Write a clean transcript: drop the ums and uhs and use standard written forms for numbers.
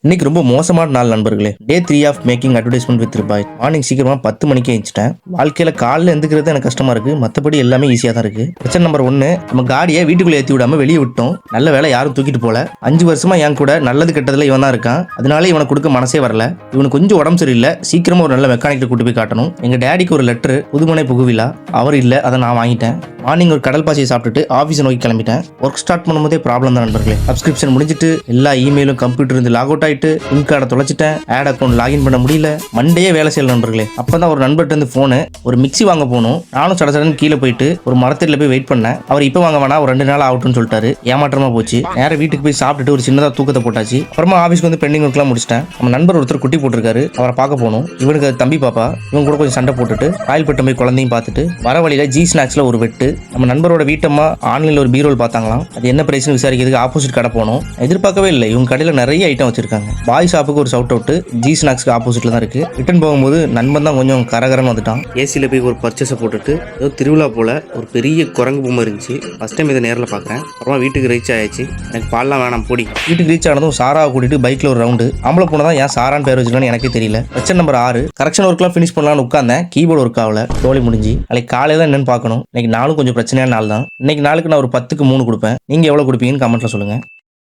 இன்னைக்கு ரொம்ப மோசமான நாள் நண்பர்களே. Day 3 of making advertisement with ரிபாய். மார்னிங் சீக்கிரமா 10 மணிக்கே எழுந்துட்டேன். வாழ்க்கையில காலைல எந்திரிக்கிறது எனக்கு கஷ்டமா இருக்கு. மத்தபடி எல்லாமே ஈஸியா தான் இருக்கு. பிரச்சனை நம்பர் 1, நம்ம காடியை வீட்டுக்குள்ள ஏத்தி விடாம வெளியே விட்டோம். நல்ல வேலை யாரும் தூக்கிட்டு போல. 5 வருஷமா என் கூட நல்லது கெட்டதுல இவன் தான் இருக்கான். அதனால இவனை கொடுக்க மனசே வரல. இவனுக்கு கொஞ்சம் உடம்பு சரியில்லை. சீக்கிரமா ஒரு நல்ல மெக்கானிக் கூட்டு போய் காட்டணும். எங்க டேடிக்கு ஒரு லெட்டர், புதுமனை புகுவிழா. அவர் இல்ல, அதை நான் வாங்கிட்டேன். மார்னிங் ஒரு கடல் பாசியை சாப்பிட்டுட்டு ஆஃபீஸை நோக்கி கிளம்பிட்டேன். ஒர்க் ஸ்டார்ட் பண்ணும்போதே ப்ராப்ளம் தான் நண்பர்களே. சப்ஸ்கிரிப்ஷன் முடிஞ்சிட்டு எல்லா இமெயிலும் கம்ப்யூட்டர் இருந்து லாக் அவுட் ஆயிட்டு பின் கார்டை தொலைச்சிட்டேன். ஆட் அக்கௌண்ட் லாகின் பண்ண முடியல. மண்டே வேலை செய்யல நண்பர்களே. அப்பதான் ஒரு நண்பர்கிட்ட இருந்து போனு, ஒரு மிக்சி வாங்க போகணும். நானும் சடசடன்னு கீழே போயிட்டு ஒரு மரத்தடியில போய் வெயிட் பண்ணேன். அவர் இப்போ வாங்க வேணா, ஒரு 2 நாள் ஆகட்டும்னு சொல்லிட்டாரு. ஏமாற்றமா போச்சு. நேர வீட்டுக்கு போய் சாப்பிட்டுட்டு ஒரு சின்னதா தூக்கத்தை போட்டாச்சு. அப்புறமா ஆஃபீஸ்க்கு வந்து பெண்டிங் ஒர்க்லாம் முடிச்சிட்டேன். நம்ம நண்பர் ஒருத்தர் குட்டி போட்டிருக்காரு. அவரை பார்க்க போகணும். இவனுக்கு அது தம்பி பாப்பா. இவங்க கூட கொஞ்சம் சண்டை போட்டுட்டு காயல்பட்ட போய் குழந்தையும் பார்த்துட்டு வர வழியில ஜி ஸ்நாக்ஸ்ல ஒரு வெட்டு. நம்ம நண்பரோட வீட்டம்மா ஆன்லைன்ல ஒரு பீரோல் பார்த்தாங்களாம். அது என்ன பிரைஸ்னு விசாரிக்கிறதுக்கு ஆப்போசிட் கடை போனோம். எதிர்பார்க்கவே இல்லை, இவங்க கடையில் நிறைய ஐட்டம் வச்சிருக்காங்க. பாய் ஷாப்புக்கு ஒரு சவுட் அவுட், ஜி ஸ்நாக்ஸ்க்கு ஆப்போசிட்ல தான் இருக்கு. ரிட்டர்ன் போகும்போது நண்பன் தான் கொஞ்சம் கரகரன்னு வந்துட்டான். ஏசியில் போய் ஒரு பர்ச்சேஸை போட்டுட்டு ஏதோ திருவிழா போல ஒரு பெரிய குரங்கு பொம்மை இருந்துச்சு. ஃபர்ஸ்ட் டைம் இதை நேரில் பார்க்குறேன். அப்புறமா வீட்டுக்கு ரீச் ஆயிடுச்சு. எனக்கு பால்லாம் வேணாம் பொடி. வீட்டுக்கு ரீச் ஆனதும் சாராவை கூட்டிட்டு பைக்ல ஒரு ரவுண்டு. ஆம்பளை பொண்ணு தான் ஏன் சாரான்னு பேர் வச்சுக்கலான்னு எனக்கே தெரியல. பிரச்சனை நம்பர் 6, கரெக்ஷன் ஒர்க்லாம் ஃபினிஷ் பண்ணலான்னு உட்காந்தேன். கீபோர்டு ஒர்க் ஆகல. தோழி முடிஞ்சு. நாளைக்கு காலையில தான் என்னன்னு பார்க்கணும். இன்னைக்கு நாளும் கொஞ்சம் பிரச்சனையான நாள் தான். இன்னைக்கு நாளுக்கு நான் ஒரு 10க்கு 3 கொடுப்பேன். நீங்க எவ்வளவு கொடுப்பீங்கன்னு கமெண்ட்ல சொல்லுங்க.